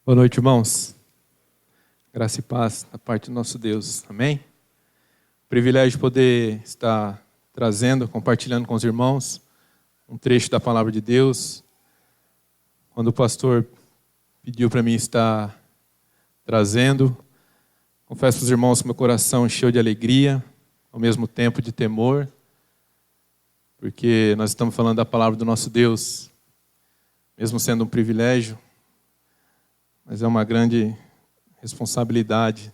Boa noite, irmãos. Graça e paz da parte do nosso Deus. Amém? Privilégio de poder estar trazendo, compartilhando com os irmãos um trecho da palavra de Deus. Quando o pastor pediu para mim estar trazendo, confesso para os irmãos que meu coração encheu de alegria, ao mesmo tempo de temor, porque nós estamos falando da palavra do nosso Deus, mesmo sendo um privilégio, mas é uma grande responsabilidade,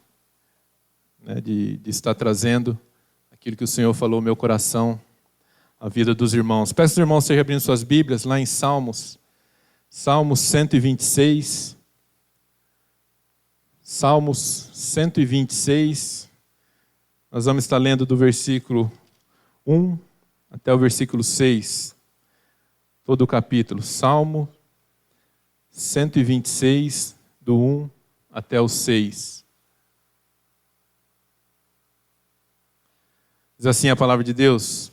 né, de estar trazendo aquilo que o Senhor falou no meu coração, a vida dos irmãos. Peço aos irmãos que estejam abrindo suas Bíblias lá em Salmos 126. Salmos 126. Nós vamos estar lendo do versículo 1 até o versículo 6. Todo o capítulo. Salmo 126, do 1 até o 6. Diz assim a palavra de Deus: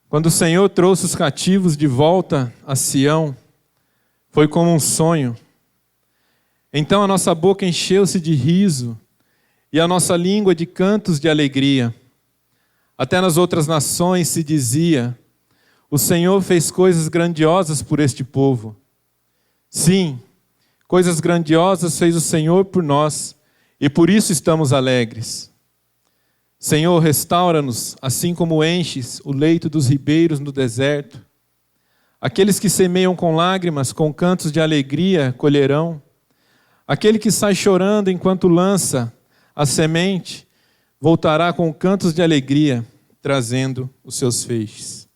Quando o Senhor trouxe os cativos de volta a Sião, foi como um sonho. Então a nossa boca encheu-se de riso e a nossa língua de cantos de alegria. Até nas outras nações se dizia: o Senhor fez coisas grandiosas por este povo. Sim, coisas grandiosas fez o Senhor por nós, e por isso estamos alegres. Senhor, restaura-nos, assim como enches o leito dos ribeiros no deserto. Aqueles que semeiam com lágrimas, com cantos de alegria, colherão. Aquele que sai chorando enquanto lança a semente, voltará com cantos de alegria, trazendo os seus feixes.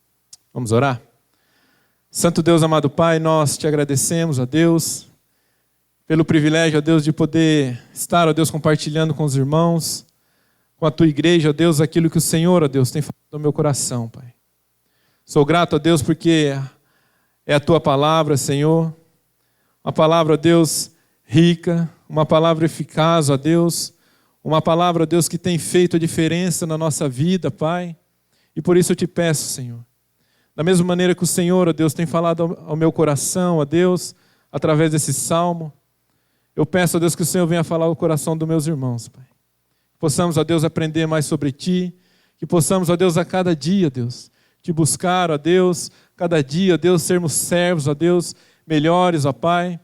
Vamos orar? Santo Deus, amado Pai, nós te agradecemos, ó Deus, pelo privilégio, ó Deus, de poder estar, ó Deus, compartilhando com os irmãos, com a tua igreja, ó Deus, aquilo que o Senhor, ó Deus, tem falado no meu coração, Pai. Sou grato, ó Deus, porque é a tua palavra, Senhor, uma palavra, ó Deus, rica, uma palavra eficaz, ó Deus, uma palavra, ó Deus, que tem feito a diferença na nossa vida, Pai, e por isso eu te peço, Senhor, da mesma maneira que o Senhor, ó Deus, tem falado ao meu coração, ó Deus, através desse salmo, eu peço, ó Deus, que o Senhor venha falar ao coração dos meus irmãos, Pai. Que possamos, ó Deus, aprender mais sobre Ti, que possamos, ó Deus, a cada dia, Deus, Te buscar, ó Deus, cada dia, ó Deus, sermos servos, ó Deus, melhores, ó Pai,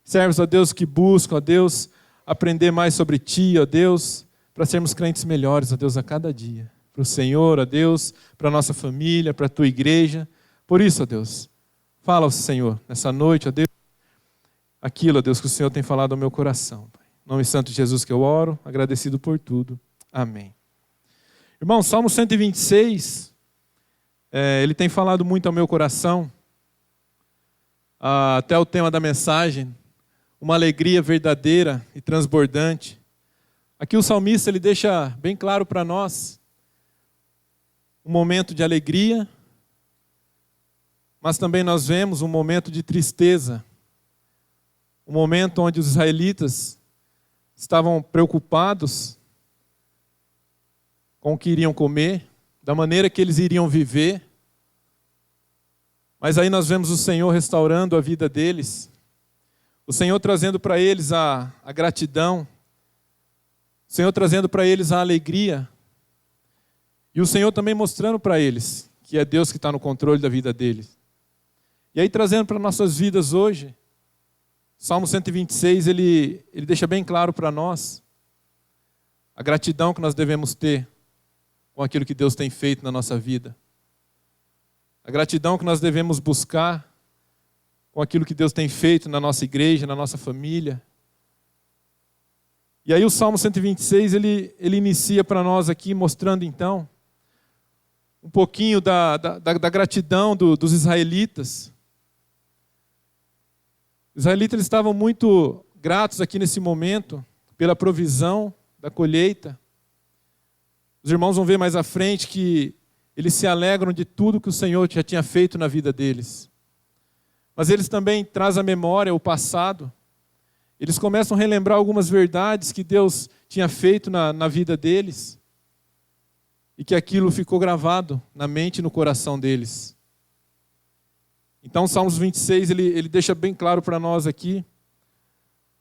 servos, ó Deus, que buscam, ó Deus, aprender mais sobre Ti, ó Deus, para sermos crentes melhores, ó Deus, a cada dia. Para o Senhor, ó Deus, para a nossa família, para a Tua igreja. Por isso, ó Deus, fala ao Senhor nessa noite, ó Deus, aquilo, ó Deus, que o Senhor tem falado ao meu coração. Pai. Em nome santo de Jesus que eu oro, agradecido por tudo. Amém. Irmão, Salmo 126, ele tem falado muito ao meu coração, até o tema da mensagem, uma alegria verdadeira e transbordante. Aqui o salmista ele deixa bem claro para nós um momento de alegria, mas também nós vemos um momento de tristeza, um momento onde os israelitas estavam preocupados com o que iriam comer, da maneira que eles iriam viver, mas aí nós vemos o Senhor restaurando a vida deles, o Senhor trazendo para eles a gratidão, o Senhor trazendo para eles a alegria, e o Senhor também mostrando para eles que é Deus que está no controle da vida deles. E aí trazendo para nossas vidas hoje, Salmo 126, ele deixa bem claro para nós a gratidão que nós devemos ter com aquilo que Deus tem feito na nossa vida. A gratidão que nós devemos buscar com aquilo que Deus tem feito na nossa igreja, na nossa família. E aí o Salmo 126, ele inicia para nós aqui, mostrando então um pouquinho da gratidão dos israelitas. Os israelitas eles estavam muito gratos aqui nesse momento pela provisão da colheita. Os irmãos vão ver mais à frente que eles se alegram de tudo que o Senhor já tinha feito na vida deles. Mas eles também trazem à memória o passado. Eles começam a relembrar algumas verdades que Deus tinha feito na vida deles. E que aquilo ficou gravado na mente e no coração deles. Então, Salmos 26, ele deixa bem claro para nós aqui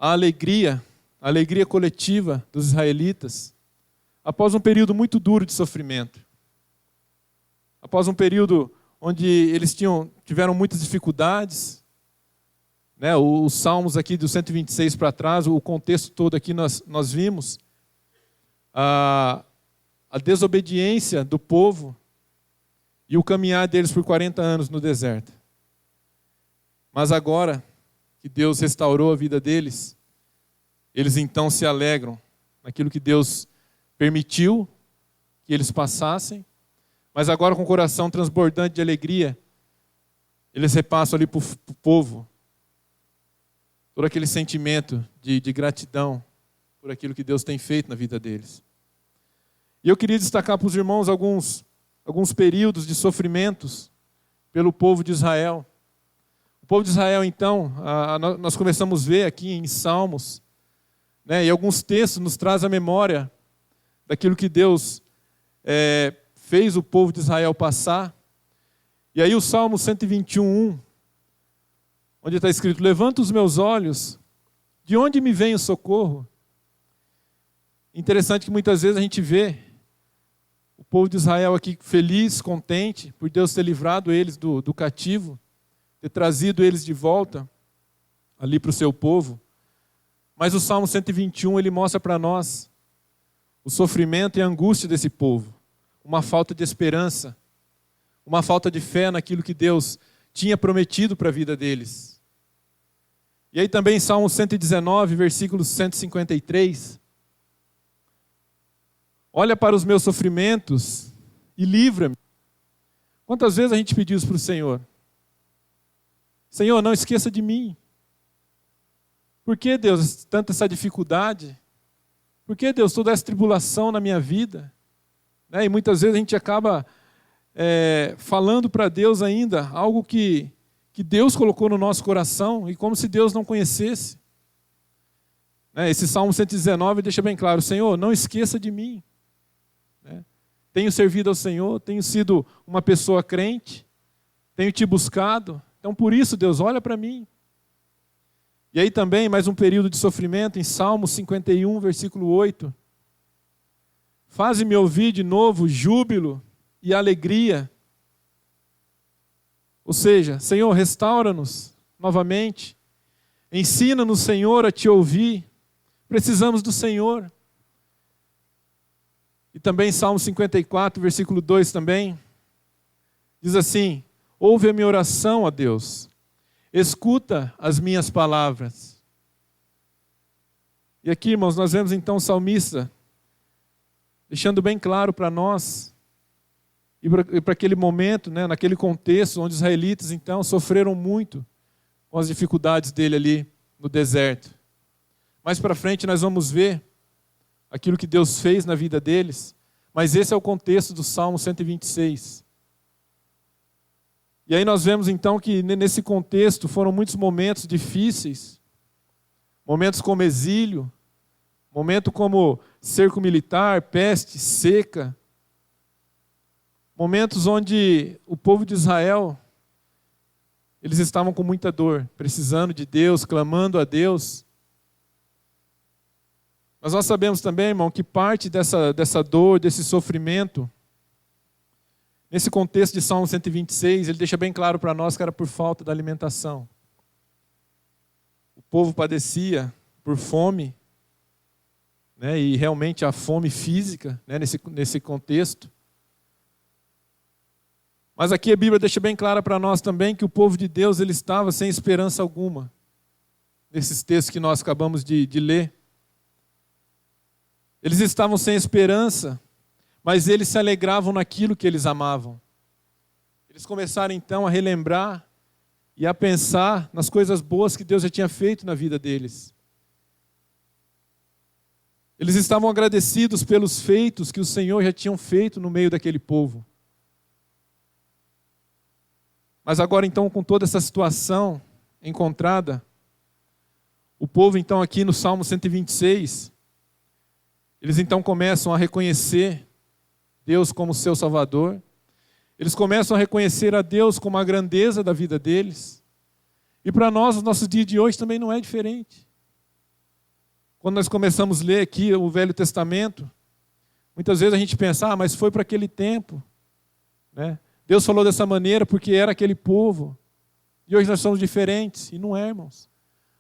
a alegria coletiva dos israelitas, após um período muito duro de sofrimento. Após um período onde eles tiveram muitas dificuldades, né? Os salmos aqui do 126 para trás, o contexto todo aqui nós vimos, a desobediência do povo e o caminhar deles por 40 anos no deserto. Mas agora que Deus restaurou a vida deles, eles então se alegram naquilo que Deus permitiu que eles passassem, mas agora com o coração transbordante de alegria, eles repassam ali para o povo todo aquele sentimento de gratidão por aquilo que Deus tem feito na vida deles. E eu queria destacar para os irmãos alguns períodos de sofrimentos pelo povo de Israel. O povo de Israel, então, nós começamos a ver aqui em Salmos, né, e alguns textos nos trazem a memória daquilo que Deus fez o povo de Israel passar. E aí o Salmo 121, onde está escrito: levanta os meus olhos, de onde me vem o socorro? Interessante que muitas vezes a gente vê o povo de Israel aqui feliz, contente, por Deus ter livrado eles do cativo, ter trazido eles de volta ali para o seu povo. Mas o Salmo 121, ele mostra para nós o sofrimento e a angústia desse povo, uma falta de esperança, uma falta de fé naquilo que Deus tinha prometido para a vida deles. E aí também Salmo 119, versículo 153, olha para os meus sofrimentos e livra-me. Quantas vezes a gente pediu isso para o Senhor? Senhor, não esqueça de mim. Por que, Deus, tanta essa dificuldade? Por que, Deus, toda essa tribulação na minha vida? Né? E muitas vezes a gente acaba falando para Deus ainda algo que Deus colocou no nosso coração e como se Deus não conhecesse. Né? Esse Salmo 119 deixa bem claro: Senhor, não esqueça de mim. Né? Tenho servido ao Senhor, tenho sido uma pessoa crente, tenho te buscado. Então, por isso, Deus, olha para mim. E aí também, mais um período de sofrimento, em Salmo 51, versículo 8. Faze-me ouvir de novo júbilo e alegria. Ou seja, Senhor, restaura-nos novamente. Ensina-nos, Senhor, a te ouvir. Precisamos do Senhor. E também Salmo 54, versículo 2 também. Diz assim: ouve a minha oração, ó Deus. Escuta as minhas palavras. E aqui, irmãos, nós vemos então o salmista deixando bem claro para nós e para aquele momento, né, naquele contexto onde os israelitas então sofreram muito com as dificuldades dele ali no deserto. Mais para frente nós vamos ver aquilo que Deus fez na vida deles, mas esse é o contexto do Salmo 126. E aí nós vemos então que nesse contexto foram muitos momentos difíceis, momentos como exílio, momento como cerco militar, peste, seca, momentos onde o povo de Israel, eles estavam com muita dor, precisando de Deus, clamando a Deus. Mas nós sabemos também, irmão, que parte dessa dor, desse sofrimento, nesse contexto de Salmo 126, ele deixa bem claro para nós que era por falta da alimentação. O povo padecia por fome, né, e realmente a fome física, né, nesse contexto. Mas aqui a Bíblia deixa bem clara para nós também que o povo de Deus ele estava sem esperança alguma, nesses textos que nós acabamos de ler. Eles estavam sem esperança, mas eles se alegravam naquilo que eles amavam. Eles começaram então a relembrar e a pensar nas coisas boas que Deus já tinha feito na vida deles. Eles estavam agradecidos pelos feitos que o Senhor já tinha feito no meio daquele povo. Mas agora então, com toda essa situação encontrada, o povo então aqui no Salmo 126, eles então começam a reconhecer Deus como seu Salvador. Eles começam a reconhecer a Deus como a grandeza da vida deles. E para nós, os nossos dias de hoje também não é diferente. Quando nós começamos a ler aqui o Velho Testamento, muitas vezes a gente pensa, mas foi para aquele tempo, né? Deus falou dessa maneira porque era aquele povo. E hoje nós somos diferentes. E não é, irmãos.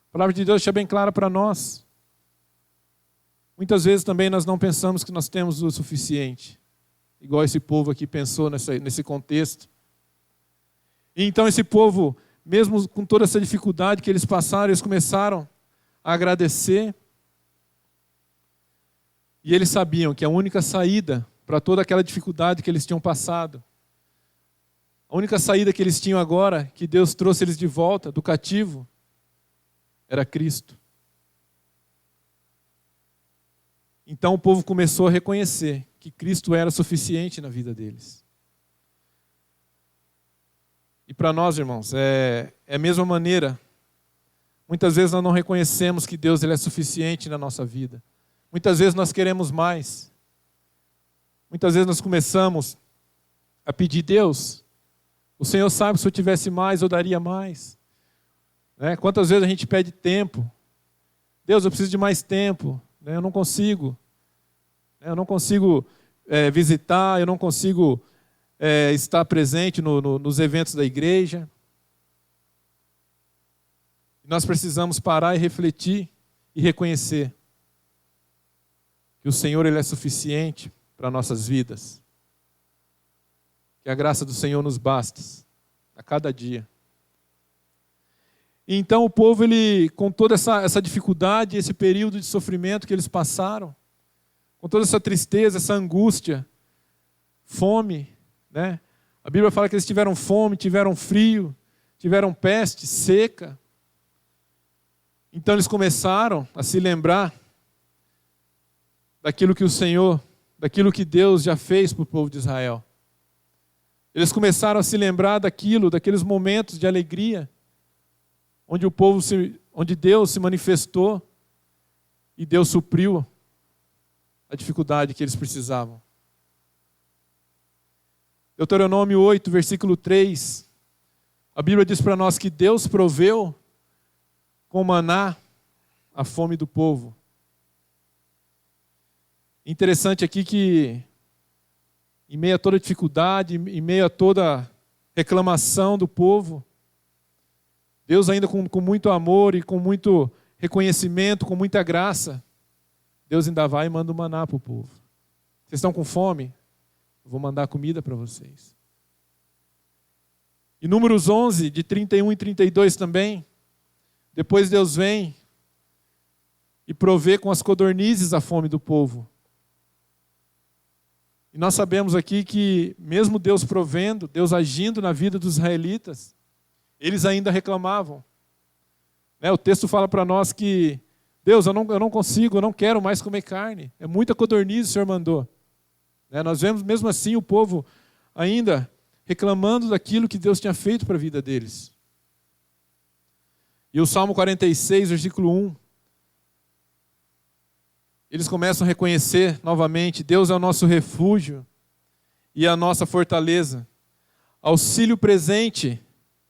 A palavra de Deus deixa bem clara para nós. Muitas vezes também nós não pensamos que nós temos o suficiente. Igual esse povo aqui pensou nesse contexto. E então esse povo, mesmo com toda essa dificuldade que eles passaram, eles começaram a agradecer. E eles sabiam que a única saída para toda aquela dificuldade que eles tinham passado, a única saída que eles tinham agora, que Deus trouxe eles de volta do cativo, era Cristo. Então o povo começou a reconhecer que Cristo era suficiente na vida deles. E para nós, irmãos, é a mesma maneira. Muitas vezes nós não reconhecemos que Deus ele é suficiente na nossa vida. Muitas vezes nós queremos mais. Muitas vezes nós começamos a pedir, Deus, o Senhor sabe que se eu tivesse mais, eu daria mais. Né? Quantas vezes a gente pede tempo? Deus, eu preciso de mais tempo. Né? Eu não consigo. Eu não consigo visitar, eu não consigo estar presente nos eventos da igreja. Nós precisamos parar e refletir e reconhecer que o Senhor ele é suficiente para nossas vidas. Que a graça do Senhor nos basta a cada dia. E então o povo, ele, com toda essa dificuldade, esse período de sofrimento que eles passaram, com toda essa tristeza, essa angústia, fome, né? A Bíblia fala que eles tiveram fome, tiveram frio, tiveram peste, seca. Então eles começaram a se lembrar daquilo que o Senhor, daquilo que Deus já fez para o povo de Israel. Eles começaram a se lembrar daqueles momentos de alegria, onde Deus se manifestou e Deus supriu a dificuldade que eles precisavam. Deuteronômio 8, versículo 3, a Bíblia diz para nós que Deus proveu com maná a fome do povo. Interessante aqui que, em meio a toda dificuldade, em meio a toda reclamação do povo, Deus ainda com muito amor e com muito reconhecimento, com muita graça, Deus ainda vai e manda o maná para o povo. Vocês estão com fome? Eu vou mandar comida para vocês. E Números 11, de 31 e 32 também, depois Deus vem e provê com as codornizes a fome do povo. E nós sabemos aqui que mesmo Deus provendo, Deus agindo na vida dos israelitas, eles ainda reclamavam. O texto fala para nós que, Deus, eu não consigo, eu não quero mais comer carne. É muita codorniz o Senhor mandou. Nós vemos mesmo assim o povo ainda reclamando daquilo que Deus tinha feito para a vida deles. E o Salmo 46, versículo 1, eles começam a reconhecer novamente, Deus é o nosso refúgio e a nossa fortaleza, auxílio presente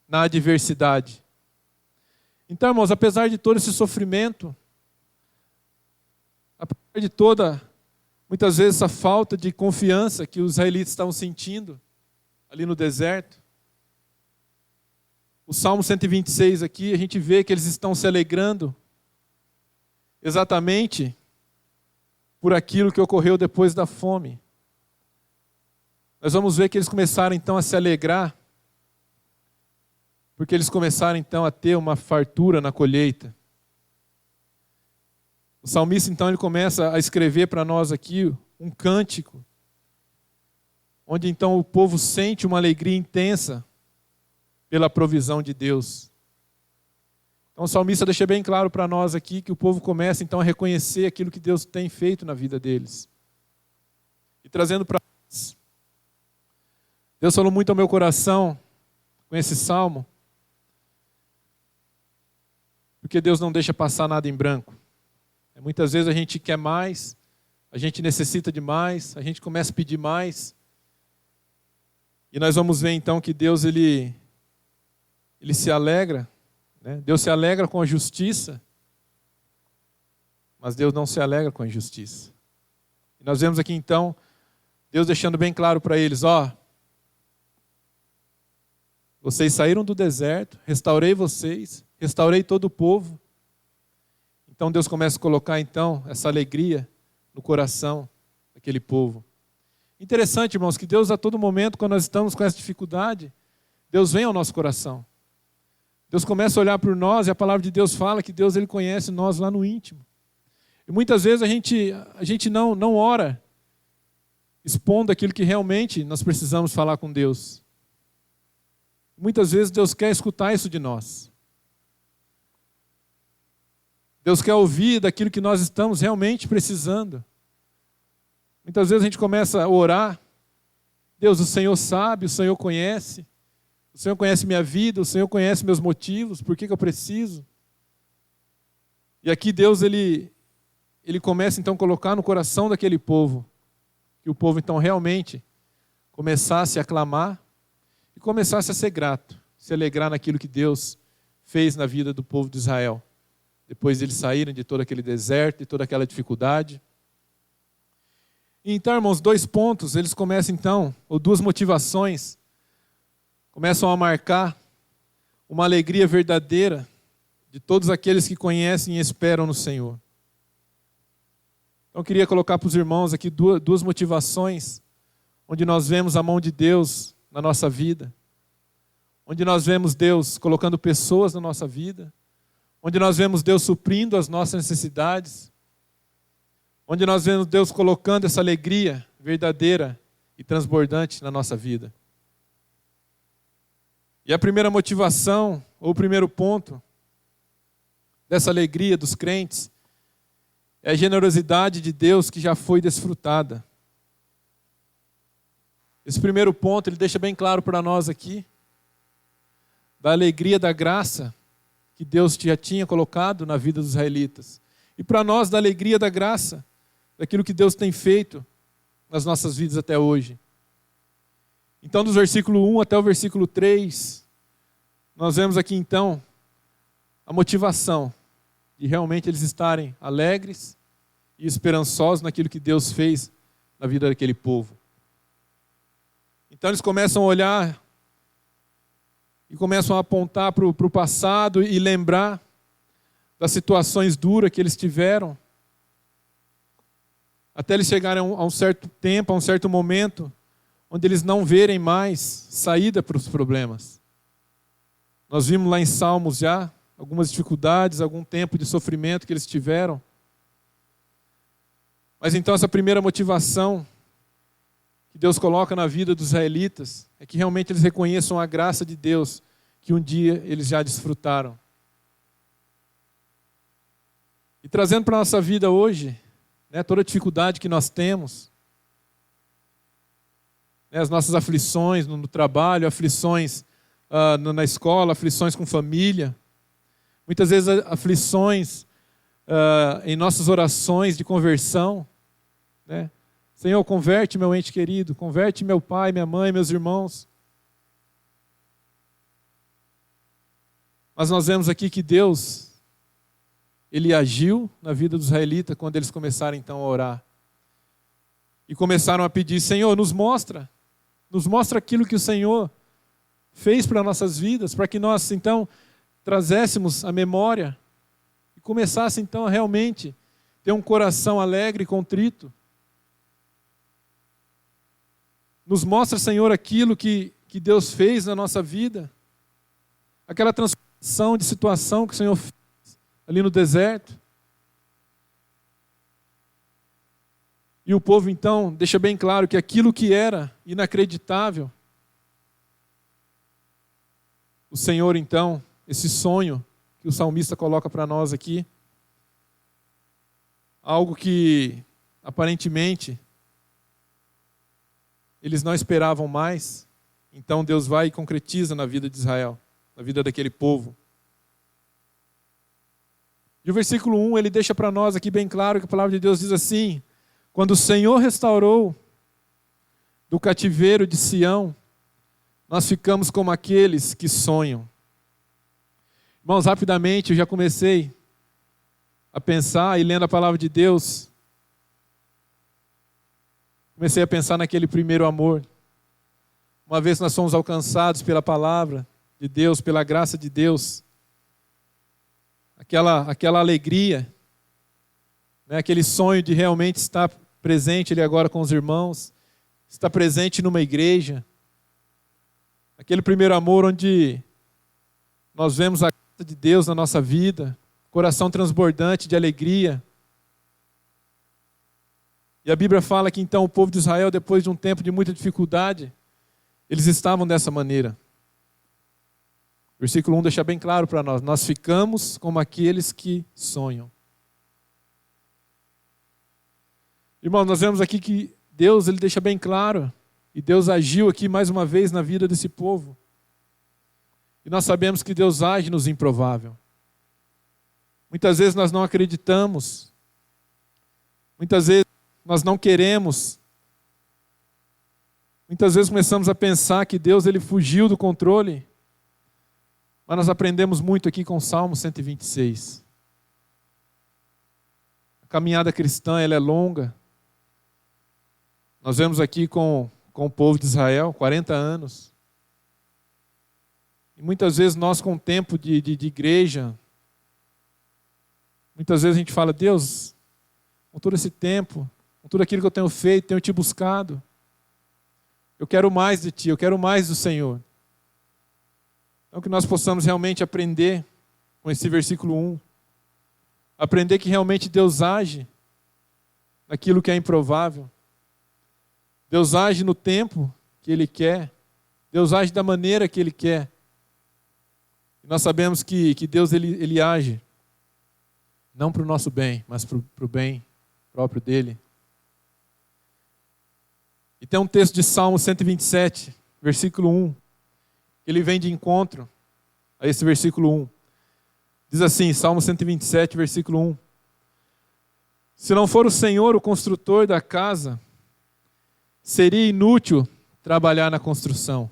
na adversidade. Então, irmãos, apesar de todo esse sofrimento, apesar de toda, muitas vezes, essa falta de confiança que os israelitas estavam sentindo ali no deserto, o Salmo 126 aqui, a gente vê que eles estão se alegrando exatamente por aquilo que ocorreu depois da fome. Nós vamos ver que eles começaram então a se alegrar, porque eles começaram então a ter uma fartura na colheita. O salmista então ele começa a escrever para nós aqui um cântico, onde então o povo sente uma alegria intensa pela provisão de Deus. Então o salmista deixa bem claro para nós aqui que o povo começa então a reconhecer aquilo que Deus tem feito na vida deles. E trazendo para nós, Deus falou muito ao meu coração com esse salmo, porque Deus não deixa passar nada em branco. Muitas vezes a gente quer mais, a gente necessita de mais, a gente começa a pedir mais. E nós vamos ver então que Deus ele se alegra, né? Deus se alegra com a justiça, mas Deus não se alegra com a injustiça. E nós vemos aqui então, Deus deixando bem claro para eles, vocês saíram do deserto, restaurei vocês, restaurei todo o povo. Então Deus começa a colocar então essa alegria no coração daquele povo. Interessante, irmãos, que Deus a todo momento, quando nós estamos com essa dificuldade, Deus vem ao nosso coração. Deus começa a olhar por nós e a palavra de Deus fala que Deus ele conhece nós lá no íntimo. E muitas vezes a gente não ora expondo aquilo que realmente nós precisamos falar com Deus. Muitas vezes Deus quer escutar isso de nós. Deus quer ouvir daquilo que nós estamos realmente precisando. Muitas vezes a gente começa a orar, Deus, o Senhor sabe, o Senhor conhece minha vida, o Senhor conhece meus motivos, por que eu preciso. E aqui Deus, ele começa então a colocar no coração daquele povo, que o povo então realmente começasse a clamar e começasse a ser grato, se alegrar naquilo que Deus fez na vida do povo de Israel. Depois de eles saírem de todo aquele deserto, de toda aquela dificuldade. Então, irmãos, 2 pontos, eles começam então, ou 2 motivações, começam a marcar uma alegria verdadeira de todos aqueles que conhecem e esperam no Senhor. Então, eu queria colocar para os irmãos aqui 2 motivações, onde nós vemos a mão de Deus na nossa vida, onde nós vemos Deus colocando pessoas na nossa vida, onde nós vemos Deus suprindo as nossas necessidades, onde nós vemos Deus colocando essa alegria verdadeira e transbordante na nossa vida. E a primeira motivação, ou o primeiro ponto dessa alegria dos crentes, é a generosidade de Deus que já foi desfrutada. Esse primeiro ponto, ele deixa bem claro para nós aqui, da alegria da graça que Deus já tinha colocado na vida dos israelitas. E para nós, da alegria da graça, daquilo que Deus tem feito nas nossas vidas até hoje. Então, dos versículo 1 até o versículo 3, nós vemos aqui então a motivação de realmente eles estarem alegres e esperançosos naquilo que Deus fez na vida daquele povo. Então eles começam a olhar e começam a apontar para o passado e lembrar das situações duras que eles tiveram, até eles chegarem a um certo tempo, a um certo momento, onde eles não verem mais saída para os problemas. Nós vimos lá em Salmos já algumas dificuldades, algum tempo de sofrimento que eles tiveram. Mas então essa primeira motivação que Deus coloca na vida dos israelitas é que realmente eles reconheçam a graça de Deus que um dia eles já desfrutaram. E trazendo para a nossa vida hoje, toda a dificuldade que nós temos, as nossas aflições no trabalho, aflições na escola, aflições com família, muitas vezes aflições em nossas orações de conversão, Senhor, converte meu ente querido, converte meu pai, minha mãe, meus irmãos. Mas nós vemos aqui que Deus, Ele agiu na vida dos israelitas quando eles começaram então a orar. E começaram a pedir, Senhor, nos mostra aquilo que o Senhor fez para nossas vidas, para que nós então trazéssemos a memória e começasse então a realmente ter um coração alegre e contrito. Nos mostra, Senhor, aquilo que Deus fez na nossa vida, aquela transformação de situação que o Senhor fez ali no deserto. E o povo então deixa bem claro que aquilo que era inacreditável, o Senhor então, esse sonho que o salmista coloca para nós aqui, algo que aparentemente eles não esperavam mais, então Deus vai e concretiza na vida de Israel, na vida daquele povo. E o versículo 1, ele deixa para nós aqui bem claro que a palavra de Deus diz assim: quando o Senhor restaurou do cativeiro de Sião, nós ficamos como aqueles que sonham. Irmãos, rapidamente, eu já comecei a pensar e lendo a palavra de Deus, comecei a pensar naquele primeiro amor. Uma vez nós fomos alcançados pela palavra de Deus, pela graça de Deus, aquela alegria, né? Aquele sonho de realmente estar presente ali agora com os irmãos, estar presente numa igreja, aquele primeiro amor onde nós vemos a graça de Deus na nossa vida, coração transbordante de alegria. E a Bíblia fala que então o povo de Israel, depois de um tempo de muita dificuldade, eles estavam dessa maneira. Versículo 1 deixa bem claro para nós: nós ficamos como aqueles que sonham. Irmãos, nós vemos aqui que Deus, ele deixa bem claro, e Deus agiu aqui mais uma vez na vida desse povo. E nós sabemos que Deus age nos improvável. Muitas vezes nós não acreditamos, muitas vezes nós não queremos, muitas vezes começamos a pensar que Deus ele fugiu do controle, mas nós aprendemos muito aqui com o Salmo 126. A caminhada cristã ela é longa. Nós vemos aqui com o povo de Israel, 40 anos. E muitas vezes nós com o tempo de igreja, muitas vezes a gente fala: Deus, com todo esse tempo, com tudo aquilo que eu tenho feito, tenho te buscado, eu quero mais de ti, eu quero mais do Senhor. Então que nós possamos realmente aprender com esse versículo 1, aprender que realmente Deus age naquilo que é improvável. Deus age no tempo que Ele quer. Deus age da maneira que Ele quer. E nós sabemos que Deus ele age não para o nosso bem, mas para o bem próprio dEle. E tem um texto de Salmo 127, versículo 1. Ele vem de encontro a esse versículo 1. Diz assim, Salmo 127, versículo 1. Se não for o Senhor o construtor da casa, seria inútil trabalhar na construção.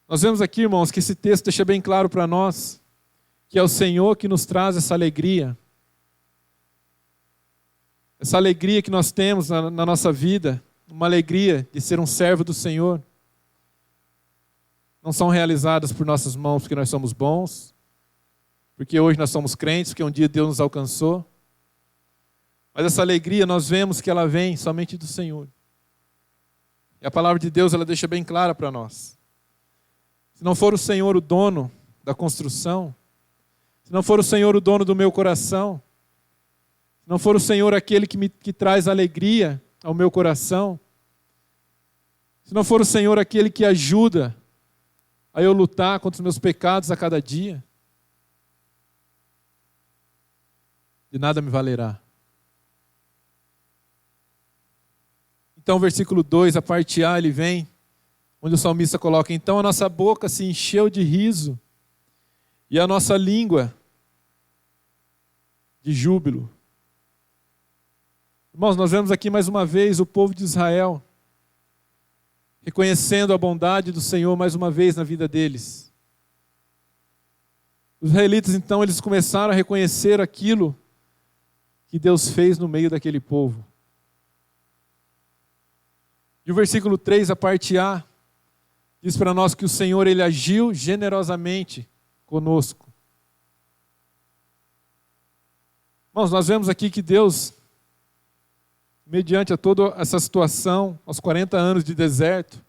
Nós vemos aqui, irmãos, que esse texto deixa bem claro para nós que é o Senhor que nos traz essa alegria. Essa alegria que nós temos na nossa vida, uma alegria de ser um servo do Senhor, não são realizadas por nossas mãos porque nós somos bons, porque hoje nós somos crentes, porque um dia Deus nos alcançou. Mas essa alegria nós vemos que ela vem somente do Senhor. E a palavra de Deus ela deixa bem clara para nós. Se não for o Senhor o dono da construção, se não for o Senhor o dono do meu coração, se não for o Senhor aquele que traz alegria ao meu coração, se não for o Senhor aquele que ajuda a eu lutar contra os meus pecados a cada dia, de nada me valerá. Então, versículo 2, a parte A, ele vem, onde o salmista coloca: então a nossa boca se encheu de riso e a nossa língua de júbilo. Irmãos, nós vemos aqui mais uma vez o povo de Israel reconhecendo a bondade do Senhor mais uma vez na vida deles. Os israelitas, então, eles começaram a reconhecer aquilo que Deus fez no meio daquele povo. E o versículo 3, a parte A, diz para nós que o Senhor ele agiu generosamente conosco. Irmãos, nós vemos aqui que Deus, mediante a toda essa situação, aos 40 anos de deserto,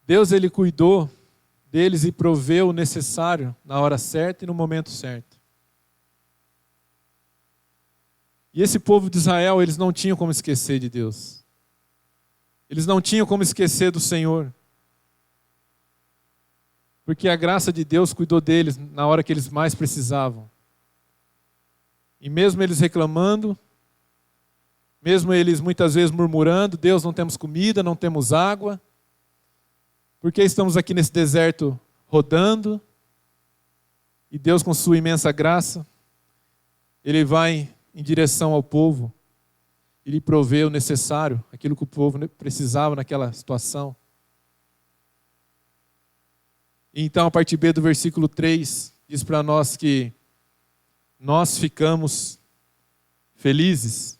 Deus ele cuidou deles e proveu o necessário na hora certa e no momento certo. E esse povo de Israel, eles não tinham como esquecer de Deus. Eles não tinham como esquecer do Senhor. Porque a graça de Deus cuidou deles na hora que eles mais precisavam. E mesmo eles reclamando, mesmo eles muitas vezes murmurando: Deus, não temos comida, não temos água, por que estamos aqui nesse deserto rodando? E Deus, com sua imensa graça, Ele vai em direção ao povo, Ele provê o necessário, aquilo que o povo precisava naquela situação. E então, a parte B do versículo 3, diz para nós que nós ficamos felizes.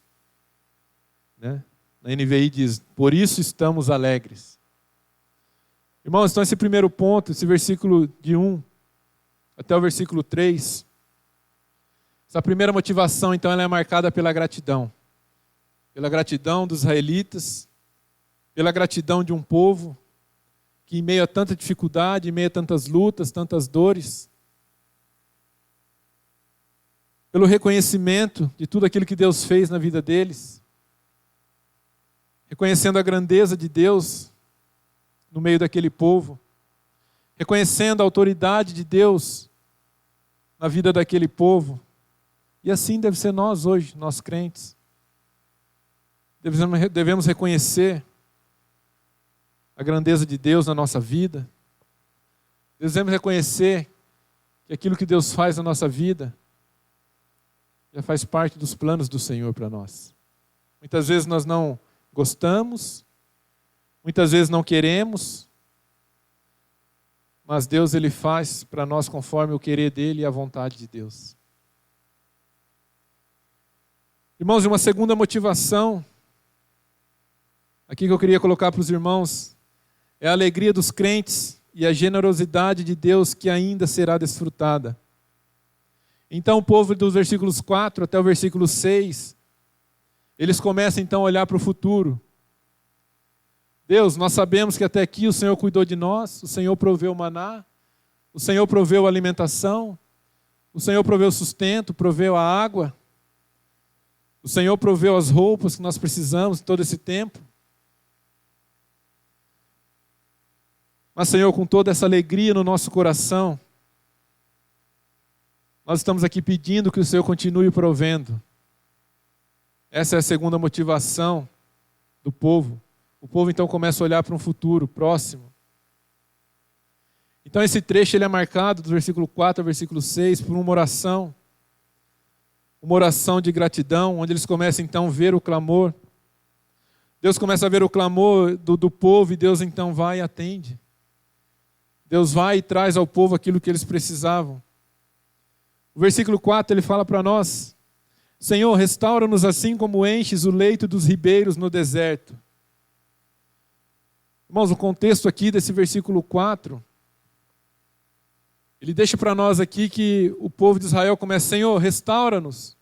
Né? Na NVI diz, por isso estamos alegres. Irmãos, então esse primeiro ponto, esse versículo de 1 até o versículo 3, essa primeira motivação, então, ela é marcada pela gratidão. Pela gratidão dos israelitas, pela gratidão de um povo que em meio a tanta dificuldade, em meio a tantas lutas, tantas dores, pelo reconhecimento de tudo aquilo que Deus fez na vida deles, reconhecendo a grandeza de Deus no meio daquele povo, reconhecendo a autoridade de Deus na vida daquele povo. E assim deve ser nós hoje, nós crentes. Devemos reconhecer a grandeza de Deus na nossa vida. Devemos reconhecer que aquilo que Deus faz na nossa vida já faz parte dos planos do Senhor para nós. Muitas vezes nós não gostamos, muitas vezes não queremos, mas Deus, Ele faz para nós conforme o querer dEle e a vontade de Deus. Irmãos, uma segunda motivação aqui que eu queria colocar para os irmãos é a alegria dos crentes e a generosidade de Deus que ainda será desfrutada. Então o povo dos versículos 4 até o versículo 6, eles começam então a olhar para o futuro. Deus, nós sabemos que até aqui o Senhor cuidou de nós, o Senhor proveu o maná, o Senhor proveu a alimentação, o Senhor proveu o sustento, proveu a água, o Senhor proveu as roupas que nós precisamos todo esse tempo. Mas, Senhor, com toda essa alegria no nosso coração, nós estamos aqui pedindo que o Senhor continue provendo. Essa é a segunda motivação do povo. O povo então começa a olhar para um futuro próximo. Então esse trecho ele é marcado do versículo 4 ao versículo 6 por uma oração de gratidão, onde eles começam então a ver o clamor. Deus começa a ver o clamor do povo e Deus então vai e atende. Deus vai e traz ao povo aquilo que eles precisavam. O versículo 4 ele fala para nós: Senhor, restaura-nos assim como enches o leito dos ribeiros no deserto. Irmãos, o contexto aqui desse versículo 4, ele deixa para nós aqui que o povo de Israel começa: Senhor, restaura-nos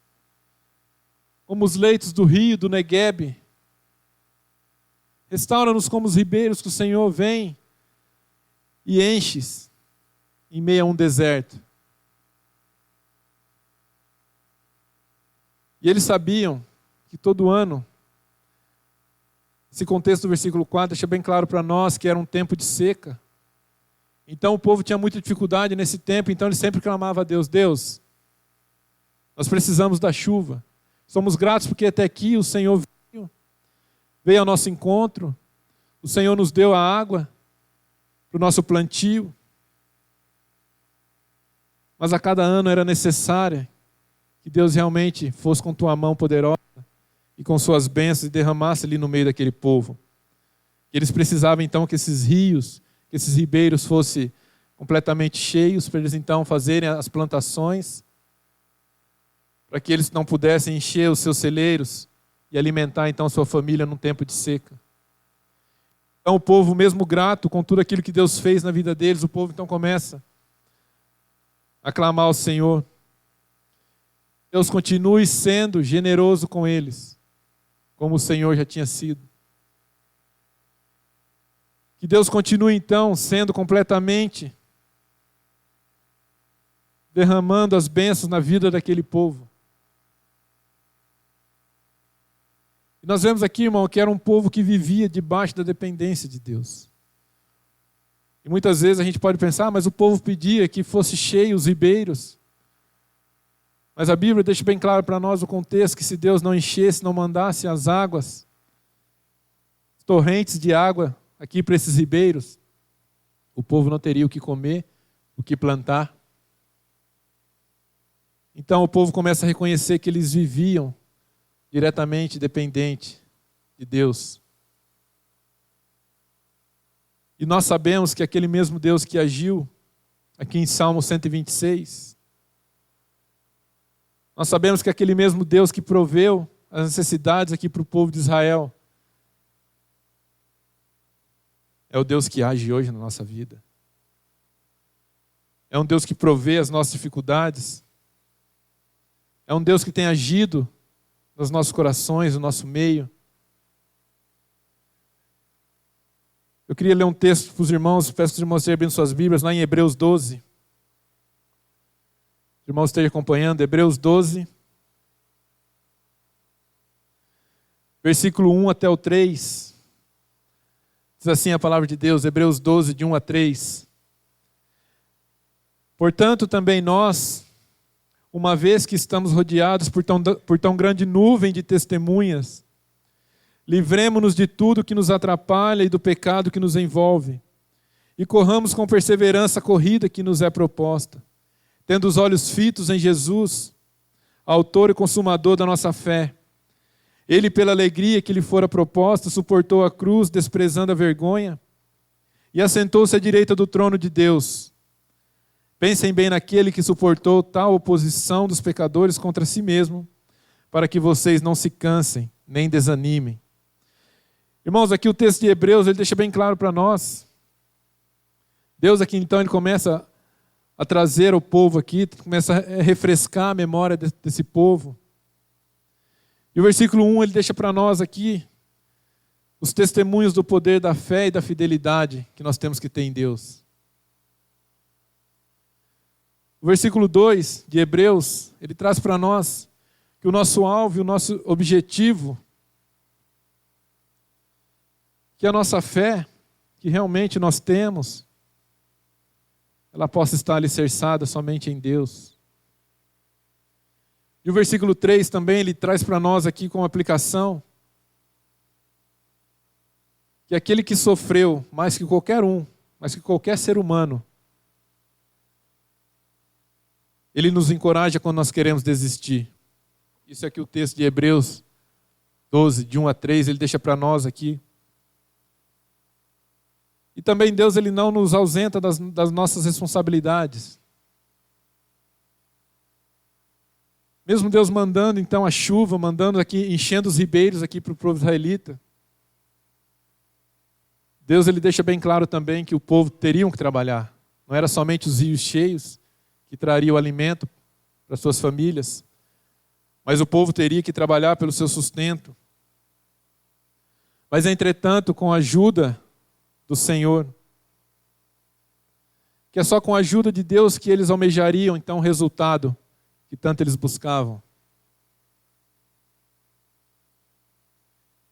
como os leitos do rio, do Neguebe. Restaura-nos como os ribeiros que o Senhor vem e enches em meio a um deserto. E eles sabiam que todo ano, esse contexto do versículo 4 deixa bem claro para nós que era um tempo de seca. Então o povo tinha muita dificuldade nesse tempo, então ele sempre clamava a Deus: Deus, nós precisamos da chuva. Somos gratos porque até aqui o Senhor veio ao nosso encontro, o Senhor nos deu a água para o nosso plantio. Mas a cada ano era necessário que Deus realmente fosse com tua mão poderosa e com suas bênçãos e derramasse ali no meio daquele povo. Eles precisavam então que esses rios, que esses ribeiros fossem completamente cheios para eles então fazerem as plantações, para que eles não pudessem encher os seus celeiros e alimentar então sua família num tempo de seca. Então o povo, mesmo grato com tudo aquilo que Deus fez na vida deles, o povo então começa a clamar ao Senhor. Deus continue sendo generoso com eles, como o Senhor já tinha sido. Que Deus continue então sendo completamente derramando as bênçãos na vida daquele povo. E nós vemos aqui, irmão, que era um povo que vivia debaixo da dependência de Deus. E muitas vezes a gente pode pensar, mas o povo pedia que fosse cheio os ribeiros. Mas a Bíblia deixa bem claro para nós o contexto que se Deus não enchesse, não mandasse as águas, torrentes de água aqui para esses ribeiros, o povo não teria o que comer, o que plantar. Então o povo começa a reconhecer que eles viviam diretamente dependente de Deus. E nós sabemos que aquele mesmo Deus que agiu aqui em Salmo 126. Nós sabemos que aquele mesmo Deus que proveu as necessidades aqui para o povo de Israel é o Deus que age hoje na nossa vida. É um Deus que provê as nossas dificuldades. É um Deus que tem agido nos nossos corações, no nosso meio. Eu queria ler um texto para os irmãos, peço que os irmãos estejam abrindo suas Bíblias, lá em Hebreus 12. Os irmãos estejam acompanhando, Hebreus 12, versículo 1 até o 3. Diz assim a palavra de Deus, Hebreus 12, de 1 a 3. Portanto, também nós, uma vez que estamos rodeados por tão grande nuvem de testemunhas, livremo-nos de tudo que nos atrapalha e do pecado que nos envolve, e corramos com perseverança a corrida que nos é proposta, tendo os olhos fitos em Jesus, autor e consumador da nossa fé. Ele, pela alegria que lhe fora proposta, suportou a cruz, desprezando a vergonha, e assentou-se à direita do trono de Deus. Pensem bem naquele que suportou tal oposição dos pecadores contra si mesmo, para que vocês não se cansem, nem desanimem. Irmãos, aqui o texto de Hebreus, ele deixa bem claro para nós. Deus aqui então, ele começa a trazer ao povo aqui, começa a refrescar a memória desse povo. E o versículo 1, ele deixa para nós aqui os testemunhos do poder da fé e da fidelidade que nós temos que ter em Deus. O versículo 2 de Hebreus, ele traz para nós que o nosso alvo e o nosso objetivo, que a nossa fé, que realmente nós temos, ela possa estar alicerçada somente em Deus. E o versículo 3 também, ele traz para nós aqui como aplicação, que aquele que sofreu mais que qualquer um, mais que qualquer ser humano, ele nos encoraja quando nós queremos desistir. Isso é que o texto de Hebreus 12, de 1 a 3, ele deixa para nós aqui. E também Deus, ele não nos ausenta das nossas responsabilidades. Mesmo Deus mandando então a chuva, mandando aqui, enchendo os ribeiros aqui para o povo israelita, Deus, ele deixa bem claro também que o povo teriam que trabalhar. Não era somente os rios cheios que trariam o alimento para suas famílias, mas o povo teria que trabalhar pelo seu sustento. Mas, entretanto, com a ajuda do Senhor, que é só com a ajuda de Deus que eles almejariam, então, o resultado que tanto eles buscavam.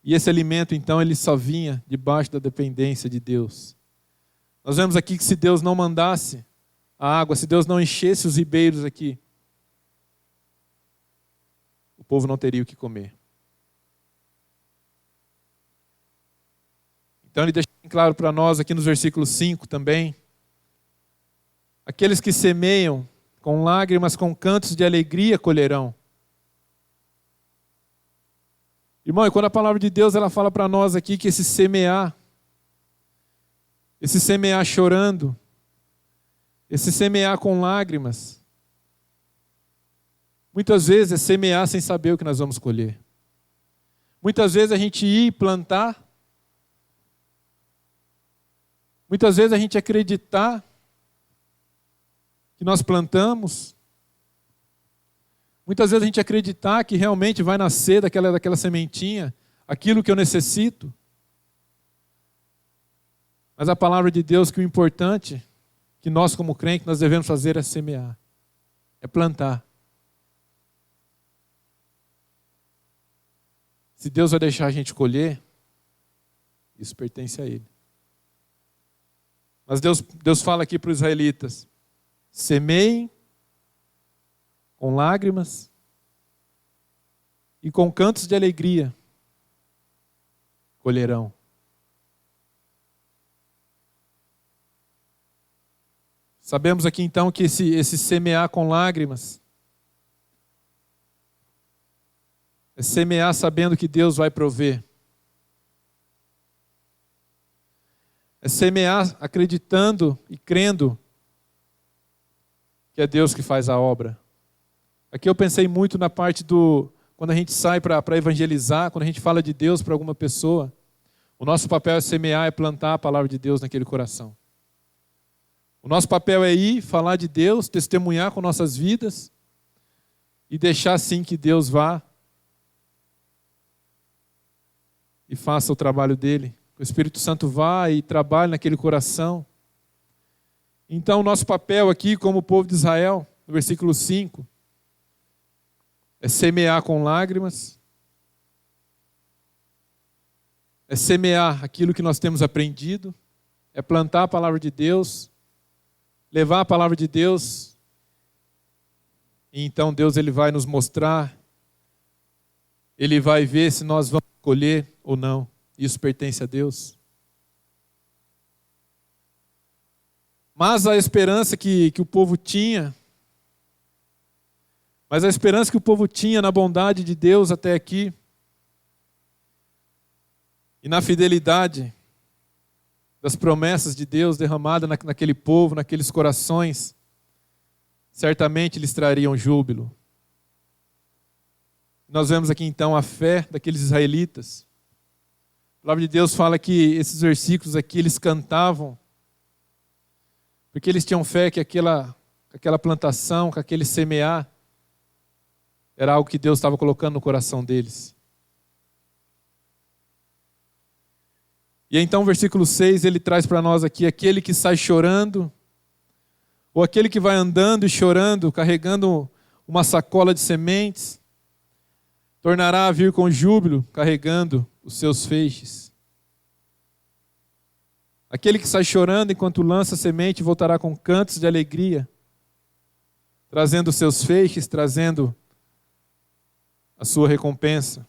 E esse alimento, então, ele só vinha debaixo da dependência de Deus. Nós vemos aqui que se Deus não mandasse a água, se Deus não enchesse os ribeiros aqui, o povo não teria o que comer. Então ele deixa bem claro para nós aqui nos versículos 5 também, aqueles que semeiam com lágrimas, com cantos de alegria colherão. Irmão, e quando a palavra de Deus ela fala para nós aqui que esse semear chorando, esse semear com lágrimas, muitas vezes é semear sem saber o que nós vamos colher. Muitas vezes a gente ir plantar, muitas vezes a gente acreditar que nós plantamos, muitas vezes a gente acreditar que realmente vai nascer daquela sementinha aquilo que eu necessito. Mas a palavra de Deus, que o importante, que nós como crentes, nós devemos fazer é semear, é plantar. Se Deus vai deixar a gente colher, isso pertence a Ele. Mas Deus fala aqui para os israelitas, semeiem com lágrimas e com cantos de alegria colherão. Sabemos aqui então que esse semear com lágrimas é semear sabendo que Deus vai prover. É semear acreditando e crendo que é Deus que faz a obra. Aqui eu pensei muito na parte quando a gente sai para evangelizar, quando a gente fala de Deus para alguma pessoa, o nosso papel é semear, é plantar a palavra de Deus naquele coração. O nosso papel é ir, falar de Deus, testemunhar com nossas vidas e deixar assim que Deus vá e faça o trabalho dele. O Espírito Santo vá e trabalhe naquele coração. Então, o nosso papel aqui, como povo de Israel, no versículo 5, é semear com lágrimas, é semear aquilo que nós temos aprendido, é plantar a palavra de Deus, levar a palavra de Deus, e então Deus ele vai nos mostrar, ele vai ver se nós vamos colher ou não. Isso pertence a Deus. Mas a esperança que o povo tinha, na bondade de Deus até aqui, e na fidelidade das promessas de Deus derramadas naquele povo, naqueles corações, certamente lhes trariam júbilo. Nós vemos aqui então a fé daqueles israelitas. A palavra de Deus fala que esses versículos aqui eles cantavam, porque eles tinham fé que aquela plantação, que aquele semear, era algo que Deus estava colocando no coração deles. E então o versículo 6, ele traz para nós aqui, aquele que sai chorando, ou aquele que vai andando e chorando, carregando uma sacola de sementes, tornará a vir com júbilo, carregando os seus feixes. Aquele que sai chorando enquanto lança a semente voltará com cantos de alegria, trazendo os seus feixes, trazendo a sua recompensa.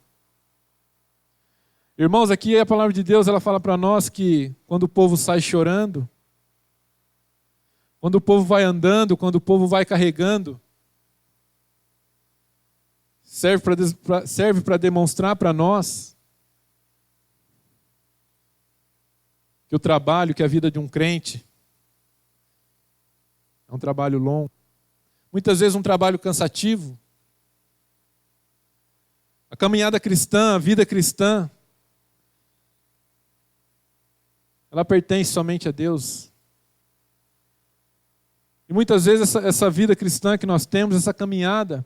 Irmãos, aqui a palavra de Deus ela fala para nós que quando o povo sai chorando, quando o povo vai andando, quando o povo vai carregando, serve para demonstrar para nós que o trabalho, que a vida de um crente é um trabalho longo. Muitas vezes um trabalho cansativo. A caminhada cristã, a vida cristã, ela pertence somente a Deus. E muitas vezes essa vida cristã que nós temos, essa caminhada,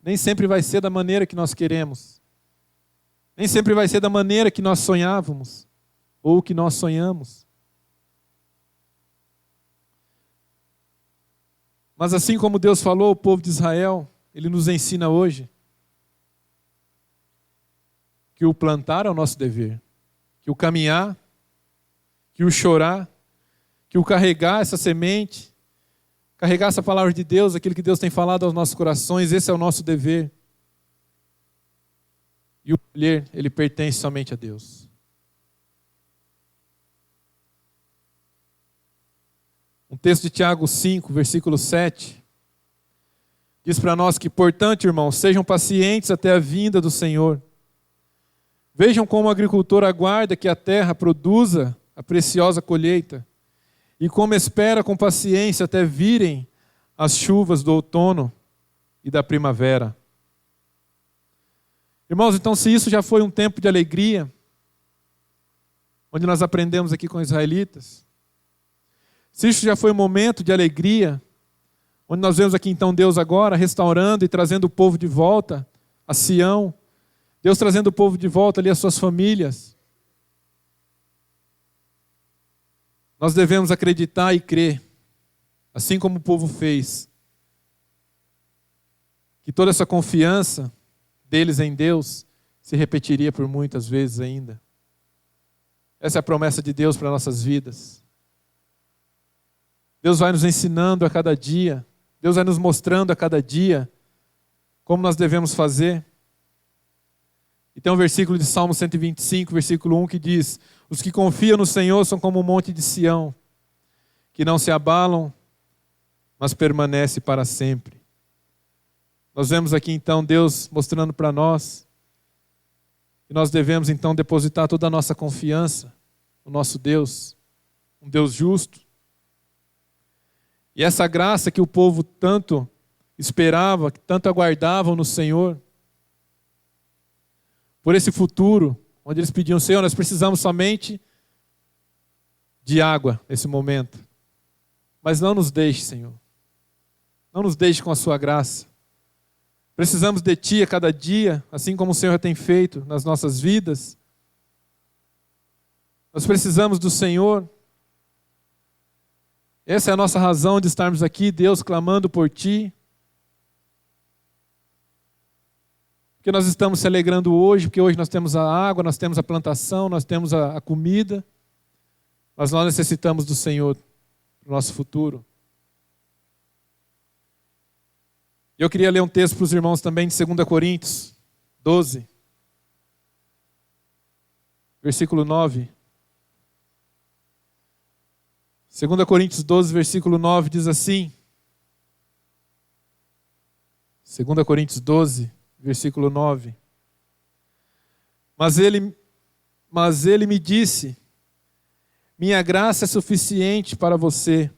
nem sempre vai ser da maneira que nós queremos. Nem sempre vai ser da maneira que nós sonhávamos. Ou que nós sonhamos. Mas assim como Deus falou ao povo de Israel, Ele nos ensina hoje que o plantar é o nosso dever, que o caminhar, que o chorar, que o carregar essa semente, carregar essa palavra de Deus, aquilo que Deus tem falado aos nossos corações, esse é o nosso dever. E o colher, ele pertence somente a Deus. Um texto de Tiago 5, versículo 7, diz para nós que, portanto, irmãos, sejam pacientes até a vinda do Senhor. Vejam como o agricultor aguarda que a terra produza a preciosa colheita, e como espera com paciência até virem as chuvas do outono e da primavera. Irmãos, então se isso já foi um tempo de alegria, onde nós aprendemos aqui com os israelitas, se isso já foi um momento de alegria, onde nós vemos aqui então Deus agora restaurando e trazendo o povo de volta a Sião, Deus trazendo o povo de volta ali às suas famílias, nós devemos acreditar e crer, assim como o povo fez, que toda essa confiança deles em Deus se repetiria por muitas vezes ainda. Essa é a promessa de Deus para nossas vidas. Deus vai nos ensinando a cada dia, Deus vai nos mostrando a cada dia como nós devemos fazer. E tem um versículo de Salmo 125, versículo 1, que diz: os que confiam no Senhor são como o monte de Sião, que não se abalam, mas permanece para sempre. Nós vemos aqui então Deus mostrando para nós que nós devemos então depositar toda a nossa confiança no nosso Deus, um Deus justo. E essa graça que o povo tanto esperava, que tanto aguardavam no Senhor, por esse futuro, onde eles pediam: Senhor, nós precisamos somente de água nesse momento. Mas não nos deixe, Senhor. Não nos deixe com a sua graça. Precisamos de Ti a cada dia, assim como o Senhor tem feito nas nossas vidas. Nós precisamos do Senhor. Essa é a nossa razão de estarmos aqui, Deus, clamando por Ti. Porque nós estamos se alegrando hoje, porque hoje nós temos a água, nós temos a plantação, nós temos a comida. Mas nós necessitamos do Senhor para o nosso futuro. E eu queria ler um texto para os irmãos também de 2 Coríntios 12, versículo 9. 2 Coríntios 12, versículo 9 diz assim. 2 Coríntios 12, versículo 9. Mas ele me disse: minha graça é suficiente para você,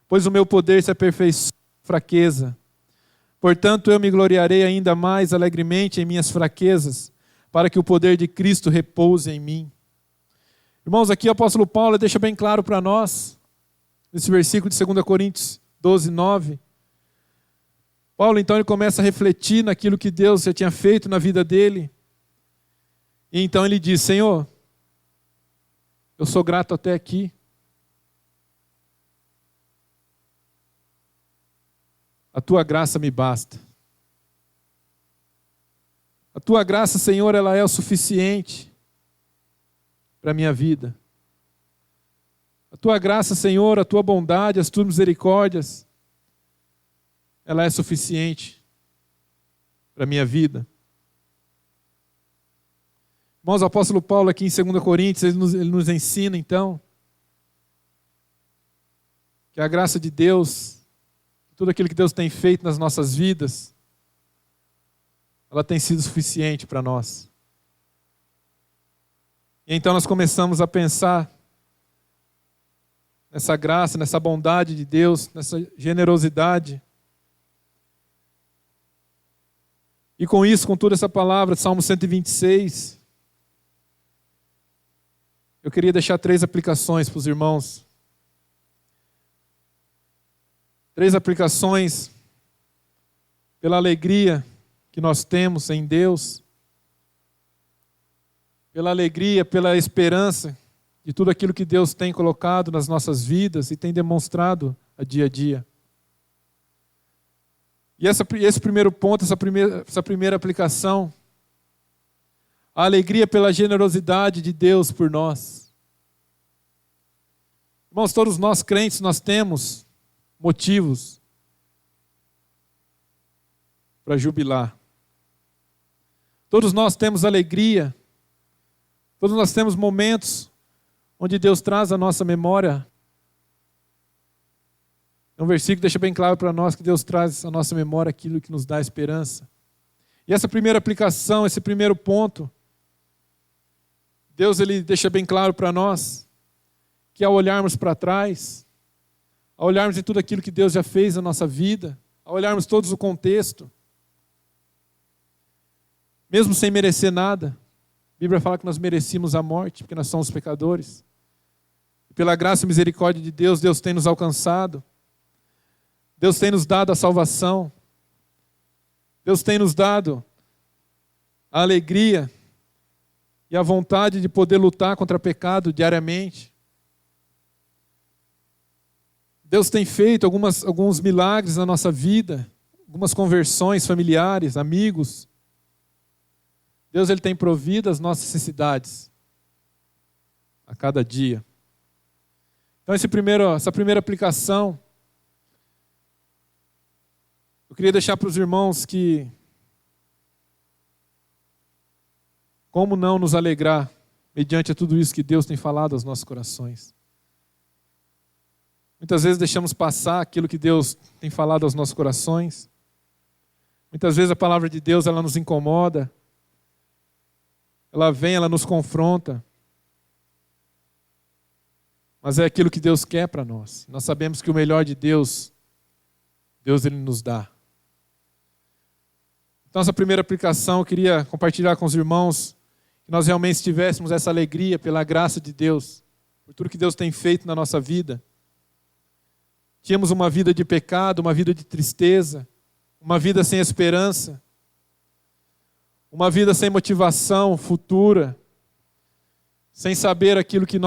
pois o meu poder se aperfeiçoa em fraqueza. Portanto, eu me gloriarei ainda mais alegremente em minhas fraquezas, para que o poder de Cristo repouse em mim. Irmãos, aqui o apóstolo Paulo deixa bem claro para nós, nesse versículo de 2 Coríntios 12, 9. Paulo, então, ele começa a refletir naquilo que Deus já tinha feito na vida dele. E então ele diz: Senhor, eu sou grato até aqui. A Tua graça me basta. A Tua graça, Senhor, ela é o suficiente para a minha vida. A Tua graça, Senhor, a Tua bondade, as Tuas misericórdias, ela é suficiente para a minha vida. Irmãos, o apóstolo Paulo aqui em 2 Coríntios, ele nos ensina então que a graça de Deus, tudo aquilo que Deus tem feito nas nossas vidas, ela tem sido suficiente para nós. E então nós começamos a pensar nessa graça, nessa bondade de Deus, nessa generosidade. E com isso, com toda essa palavra de Salmo 126, eu queria deixar 3 aplicações para os irmãos. 3 aplicações pela alegria que nós temos em Deus, pela alegria, pela esperança de tudo aquilo que Deus tem colocado nas nossas vidas e tem demonstrado a dia a dia. E esse primeiro ponto, essa primeira aplicação, a alegria pela generosidade de Deus por nós. Irmãos, todos nós crentes, nós temos motivos para jubilar. Todos nós temos alegria. Todos nós temos momentos onde Deus traz à nossa memória. Um versículo deixa bem claro para nós que Deus traz à nossa memória aquilo que nos dá esperança. E essa primeira aplicação, esse primeiro ponto, Deus ele deixa bem claro para nós que ao olharmos para trás, ao olharmos em tudo aquilo que Deus já fez na nossa vida, ao olharmos todos o contexto, mesmo sem merecer nada, a Bíblia fala que nós merecíamos a morte, porque nós somos pecadores. E pela graça e misericórdia de Deus, Deus tem nos alcançado. Deus tem nos dado a salvação. Deus tem nos dado a alegria e a vontade de poder lutar contra o pecado diariamente. Deus tem feito alguns milagres na nossa vida, algumas conversões familiares, amigos. Deus ele tem provido as nossas necessidades a cada dia. Então essa primeira aplicação, eu queria deixar para os irmãos que como não nos alegrar mediante a tudo isso que Deus tem falado aos nossos corações. Muitas vezes deixamos passar aquilo que Deus tem falado aos nossos corações. Muitas vezes a palavra de Deus ela nos incomoda. Ela vem, ela nos confronta. mas é aquilo que Deus quer para nós. Nós sabemos que o melhor de Deus Ele nos dá. Então, essa primeira aplicação, eu queria compartilhar com os irmãos que nós realmente tivéssemos essa alegria pela graça de Deus, por tudo que Deus tem feito na nossa vida. Tínhamos uma vida de pecado, uma vida de tristeza, uma vida sem esperança, uma vida sem motivação futura, sem saber aquilo que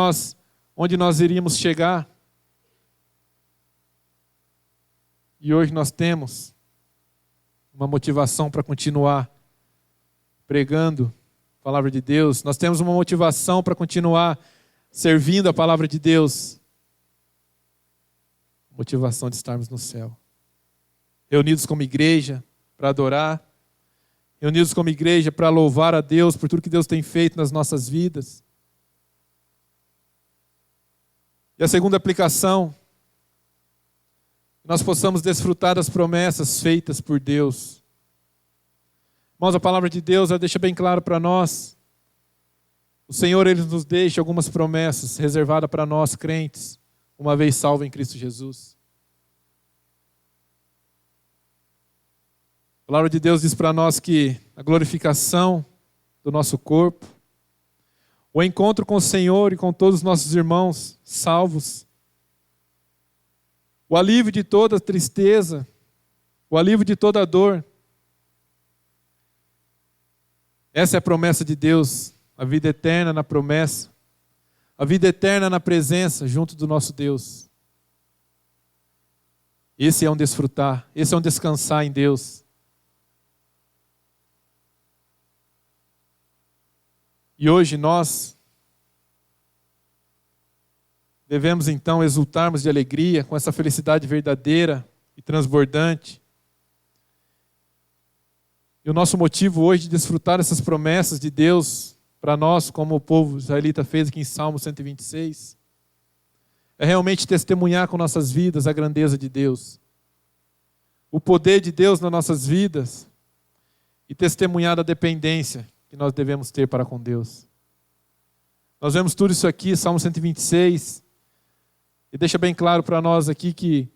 onde nós iríamos chegar. E hoje nós temos uma motivação para continuar pregando a palavra de Deus. Nós temos uma motivação para continuar servindo a palavra de Deus. Motivação de estarmos no céu. Reunidos como igreja para adorar. Reunidos como igreja para louvar a Deus por tudo que Deus tem feito nas nossas vidas. E a segunda aplicação, nós possamos desfrutar das promessas feitas por Deus. Irmãos, a palavra de Deus ela deixa bem claro para nós. O Senhor Ele nos deixa algumas promessas reservadas para nós crentes, uma vez salvos em Cristo Jesus. A palavra de Deus diz para nós que a glorificação do nosso corpo, o encontro com o Senhor e com todos os nossos irmãos salvos, o alívio de toda tristeza, o alívio de toda dor. Essa é a promessa de Deus, a vida eterna na promessa, a vida eterna na presença junto do nosso Deus. Esse é um desfrutar, esse é um descansar em Deus. E hoje nós devemos então exultarmos de alegria com essa felicidade verdadeira e transbordante. E o nosso motivo hoje de desfrutar essas promessas de Deus para nós, como o povo israelita fez aqui em Salmo 126, é realmente testemunhar com nossas vidas a grandeza de Deus, o poder de Deus nas nossas vidas e testemunhar da dependência que nós devemos ter para com Deus. Nós vemos tudo isso aqui, Salmo 126, e deixa bem claro para nós aqui que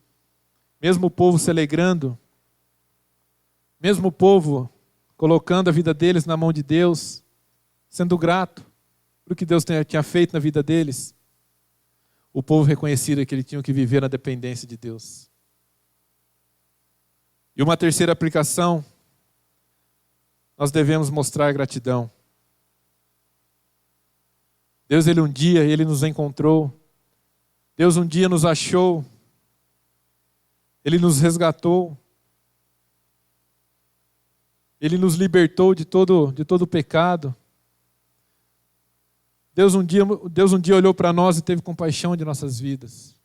mesmo o povo se alegrando, mesmo o povo colocando a vida deles na mão de Deus, sendo grato por o que Deus tinha feito na vida deles, o povo reconhecia que eles tinham que viver na dependência de Deus. E uma terceira aplicação, nós devemos mostrar gratidão. Deus, Ele um dia, Ele nos encontrou. Deus um dia nos achou. Ele nos resgatou. Ele nos libertou de todo o pecado. Deus um dia olhou para nós e teve compaixão de nossas vidas.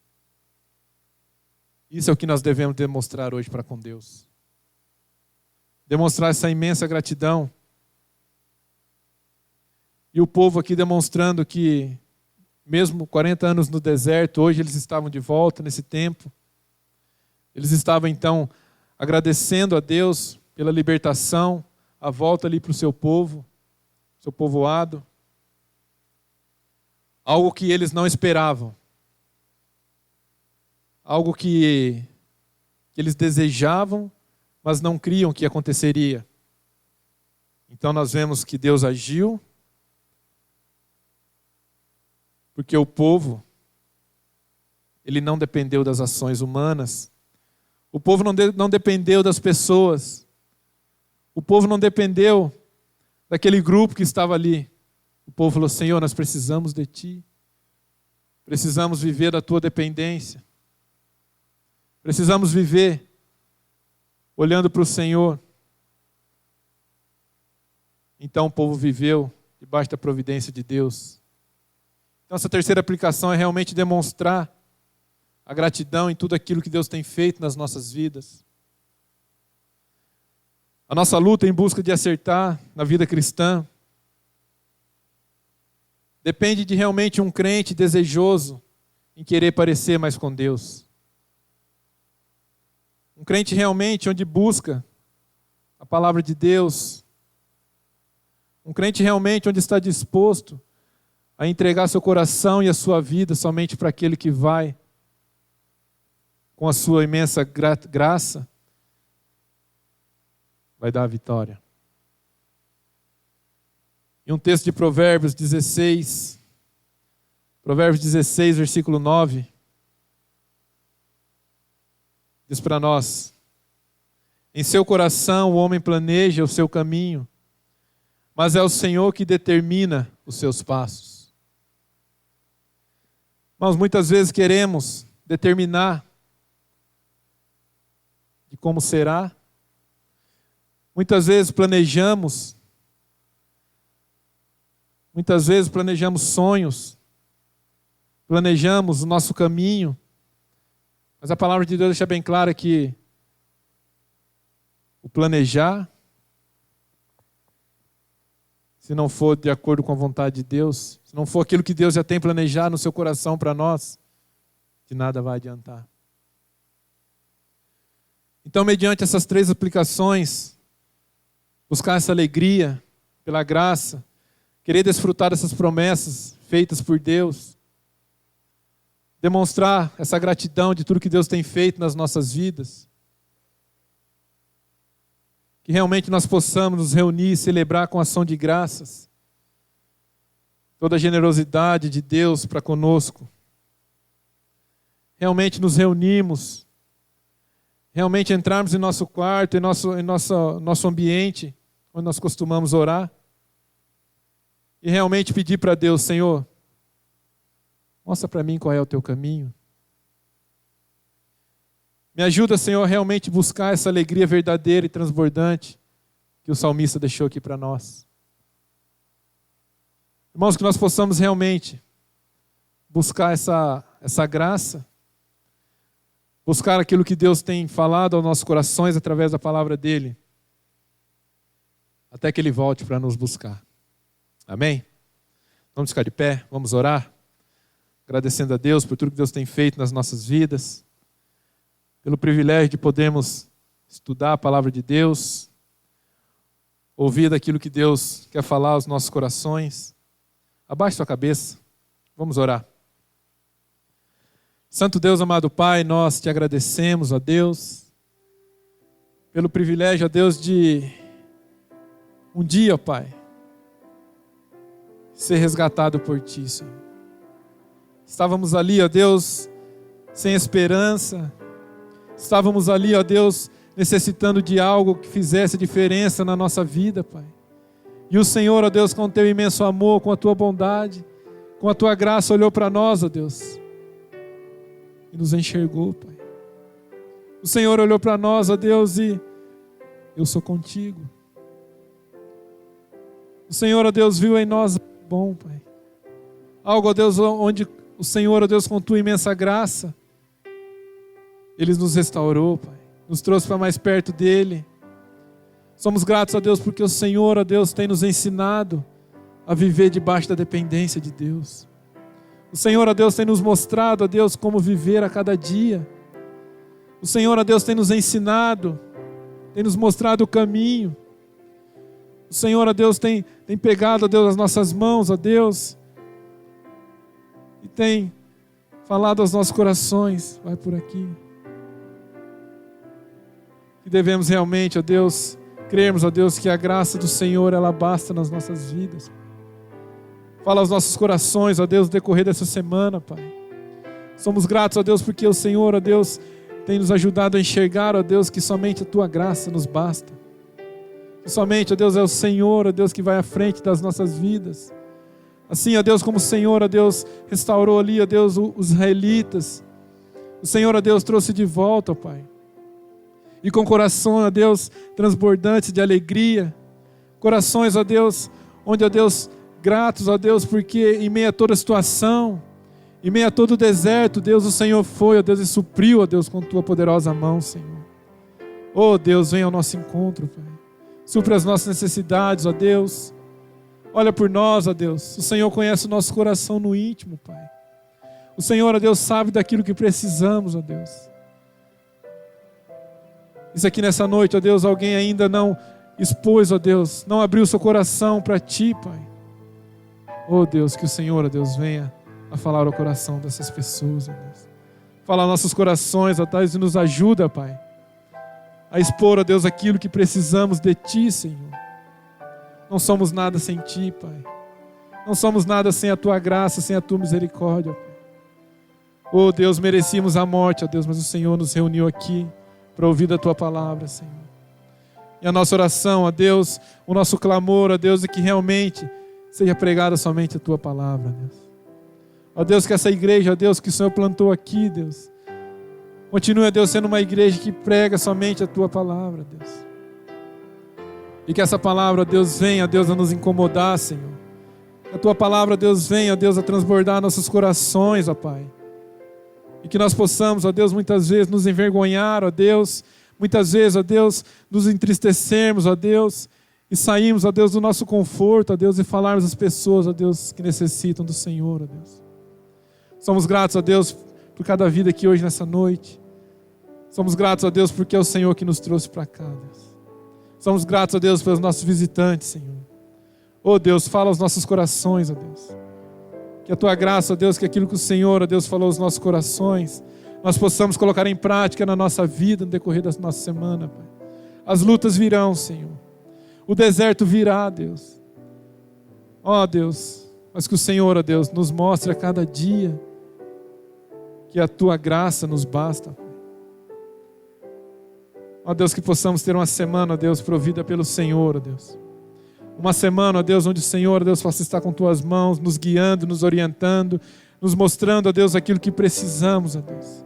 Isso é o que nós devemos demonstrar hoje para com Deus. Demonstrar essa imensa gratidão. E o povo aqui demonstrando que, mesmo 40 anos no deserto, hoje eles estavam de volta nesse tempo. Eles estavam então agradecendo a Deus pela libertação, a volta ali para o seu povo, seu povoado. Algo que eles não esperavam. Algo que eles desejavam, mas não criam que aconteceria. Então nós vemos que Deus agiu, porque o povo, ele não dependeu das ações humanas. O povo não dependeu das pessoas. O povo não dependeu daquele grupo que estava ali. O povo falou: Senhor, nós precisamos de Ti. Precisamos viver da Tua dependência. Precisamos viver olhando para o Senhor. Então o povo viveu debaixo da providência de Deus. Então essa terceira aplicação é realmente demonstrar a gratidão em tudo aquilo que Deus tem feito nas nossas vidas. A nossa luta em busca de acertar na vida cristã depende de realmente um crente desejoso em querer parecer mais com Deus. Um crente realmente onde busca a palavra de Deus. Um crente realmente onde está disposto a entregar seu coração e a sua vida somente para aquele que vai, com a sua imensa graça, vai dar a vitória. Em um texto de Provérbios 16, versículo 9, diz para nós: em seu coração o homem planeja o seu caminho, mas é o Senhor que determina os seus passos. Nós muitas vezes queremos determinar de como será. Muitas vezes planejamos sonhos, planejamos o nosso caminho, mas a palavra de Deus deixa bem clara que o planejar, se não for de acordo com a vontade de Deus, se não for aquilo que Deus já tem planejado no seu coração para nós, de nada vai adiantar. Então, mediante essas 3 aplicações, buscar essa alegria pela graça, querer desfrutar dessas promessas feitas por Deus, demonstrar essa gratidão de tudo que Deus tem feito nas nossas vidas, que realmente nós possamos nos reunir e celebrar com ação de graças toda a generosidade de Deus para conosco. Realmente nos reunimos, realmente entrarmos em nosso quarto, em nosso ambiente, onde nós costumamos orar, e realmente pedir para Deus: Senhor, mostra para mim qual é o teu caminho. Me ajuda, Senhor, a realmente buscar essa alegria verdadeira e transbordante que o salmista deixou aqui para nós. Irmãos, que nós possamos realmente buscar essa graça, buscar aquilo que Deus tem falado aos nossos corações através da palavra dEle, até que Ele volte para nos buscar. Amém? Vamos ficar de pé, vamos orar, agradecendo a Deus por tudo que Deus tem feito nas nossas vidas, pelo privilégio de podermos estudar a palavra de Deus, ouvir daquilo que Deus quer falar aos nossos corações. Abaixe sua cabeça, vamos orar. Santo Deus, amado Pai, nós te agradecemos, ó Deus, pelo privilégio, ó Deus, de um dia, ó Pai, ser resgatado por Ti, Senhor. Estávamos ali, ó Deus, sem esperança. Estávamos ali, ó Deus, necessitando de algo que fizesse diferença na nossa vida, Pai. E o Senhor, ó Deus, com o Teu imenso amor, com a Tua bondade, com a Tua graça, olhou para nós, ó Deus, e nos enxergou, Pai. O Senhor olhou para nós, ó Deus, e eu sou contigo. O Senhor, ó Deus, viu em nós bom, Pai. Algo, ó Deus, onde o Senhor, ó Deus, com Tua imensa graça, Ele nos restaurou, Pai. Nos trouxe para mais perto dEle. Somos gratos a Deus porque o Senhor, ó Deus, tem nos ensinado a viver debaixo da dependência de Deus. O Senhor, ó Deus, tem nos mostrado, ó Deus, como viver a cada dia. O Senhor, ó Deus, tem nos ensinado, tem nos mostrado o caminho. O Senhor, ó Deus, tem pegado, ó Deus, as nossas mãos, ó Deus, e tem falado aos nossos corações: vai por aqui. E devemos realmente, ó Deus, crermos, ó Deus, que a graça do Senhor, ela basta nas nossas vidas. Fala aos nossos corações, ó Deus, no decorrer dessa semana, Pai. Somos gratos, ó Deus, porque o Senhor, ó Deus, tem nos ajudado a enxergar, ó Deus, que somente a Tua graça nos basta. Que somente, ó Deus, é o Senhor, ó Deus, que vai à frente das nossas vidas. Assim, ó Deus, como o Senhor, ó Deus, restaurou ali, ó Deus, os israelitas. O Senhor, ó Deus, trouxe de volta, ó Pai. E com coração, ó Deus, transbordantes de alegria. Corações, ó Deus, onde, ó Deus, gratos, ó Deus, porque em meio a toda situação, em meio a todo o deserto, Deus, o Senhor foi, ó Deus, e supriu, ó Deus, com Tua poderosa mão, Senhor. Ó Deus, venha ao nosso encontro, Pai. Supra as nossas necessidades, ó Deus. Olha por nós, ó Deus. O Senhor conhece o nosso coração no íntimo, Pai. O Senhor, ó Deus, sabe daquilo que precisamos, ó Deus. Isso aqui nessa noite, ó Deus, alguém ainda não expôs, ó Deus, não abriu seu coração para Ti, Pai. Oh Deus, que o Senhor, ó Deus, venha a falar ao coração dessas pessoas, ó Deus. Fala aos nossos corações, ó Deus, e nos ajuda, Pai, a expor, ó Deus, aquilo que precisamos de Ti, Senhor. Não somos nada sem Ti, Pai. Não somos nada sem a Tua graça, sem a Tua misericórdia, Pai. Oh Deus, merecíamos a morte, ó Deus, mas o Senhor nos reuniu aqui para ouvir da Tua palavra, Senhor. E a nossa oração, ó Deus, o nosso clamor, ó Deus, é que realmente seja pregada somente a Tua palavra, Deus. Ó Deus, que essa igreja, ó Deus, que o Senhor plantou aqui, Deus, continue, ó Deus, sendo uma igreja que prega somente a Tua palavra, Deus. E que essa palavra, ó Deus, venha, ó Deus, a nos incomodar, Senhor. Que a Tua palavra, ó Deus, venha, ó Deus, a transbordar nossos corações, ó Pai. E que nós possamos, ó Deus, muitas vezes nos envergonhar, ó Deus, muitas vezes, ó Deus, nos entristecermos, ó Deus, e sairmos, ó Deus, do nosso conforto, ó Deus, e falarmos às pessoas, ó Deus, que necessitam do Senhor, ó Deus. Somos gratos, ó Deus, por cada vida aqui hoje, nessa noite. Somos gratos, ó Deus, porque é o Senhor que nos trouxe para cá, Deus. Somos gratos, ó Deus, pelos nossos visitantes, Senhor. Ó Deus, fala aos nossos corações, ó Deus. Que a Tua graça, ó Deus, que aquilo que o Senhor, ó Deus, falou aos nossos corações, nós possamos colocar em prática na nossa vida, no decorrer da nossa semana, Pai. As lutas virão, Senhor. O deserto virá, Deus. Ó Deus, mas que o Senhor, ó Deus, nos mostre a cada dia que a Tua graça nos basta, Pai. Ó Deus, que possamos ter uma semana, ó Deus, provida pelo Senhor, ó Deus. Uma semana, ó Deus, onde o Senhor, ó Deus, possa estar com Tuas mãos, nos guiando, nos orientando, nos mostrando, ó Deus, aquilo que precisamos, ó Deus.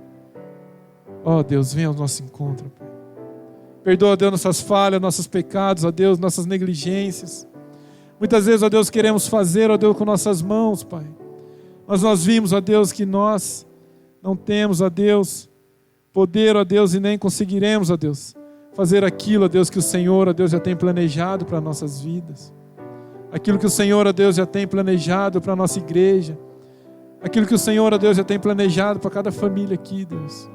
Ó Deus, venha ao nosso encontro, Pai. Perdoa, ó Deus, nossas falhas, nossos pecados, ó Deus, nossas negligências. Muitas vezes, ó Deus, queremos fazer, ó Deus, com nossas mãos, Pai. Mas nós vimos, ó Deus, que nós não temos, ó Deus, poder, ó Deus, e nem conseguiremos, ó Deus, fazer aquilo, ó Deus, que o Senhor, ó Deus, já tem planejado para nossas vidas. Aquilo que o Senhor, ó Deus, já tem planejado para a nossa igreja. Aquilo que o Senhor, ó Deus, já tem planejado para cada família aqui, Deus.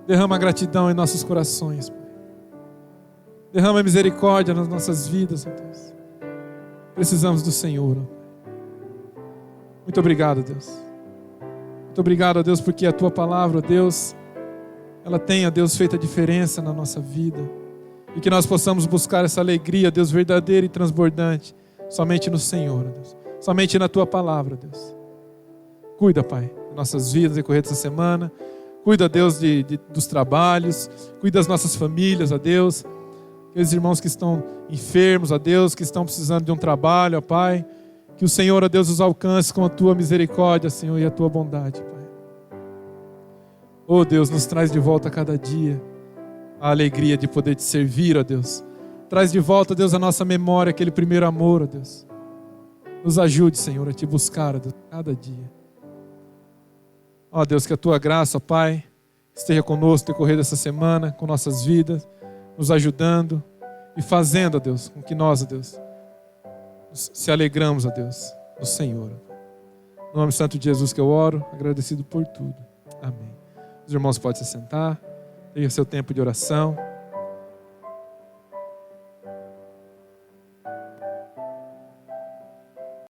Derrama gratidão em nossos corações, Pai. Derrama misericórdia nas nossas vidas, ó Deus. Precisamos do Senhor, ó. Muito obrigado, Deus. Muito obrigado, ó Deus, porque a Tua palavra, ó Deus, ela tem, ó Deus, feito a diferença na nossa vida. E que nós possamos buscar essa alegria, Deus, verdadeira e transbordante, somente no Senhor, ó Deus. Somente na Tua palavra, ó Deus. Cuida, Pai, das nossas vidas, decorrer dessa semana. Cuida, Deus, dos trabalhos. Cuida das nossas famílias, ó Deus. Aqueles irmãos que estão enfermos, ó Deus, que estão precisando de um trabalho, ó Pai. Que o Senhor, ó Deus, os alcance com a Tua misericórdia, Senhor, e a Tua bondade, Pai. Ó Deus, nos traz de volta a cada dia a alegria de poder Te servir, ó Deus. Traz de volta, Deus, a nossa memória, aquele primeiro amor, ó Deus. Nos ajude, Senhor, a Te buscar, ó Deus, cada dia. Ó Deus, que a Tua graça, ó Pai, esteja conosco no decorrer dessa semana, com nossas vidas, nos ajudando e fazendo, ó Deus, com que nós, ó Deus, se alegramos, ó Deus, no Senhor. No nome santo de Jesus que eu oro, agradecido por tudo. Amém. Os irmãos podem se sentar, tenha seu tempo de oração.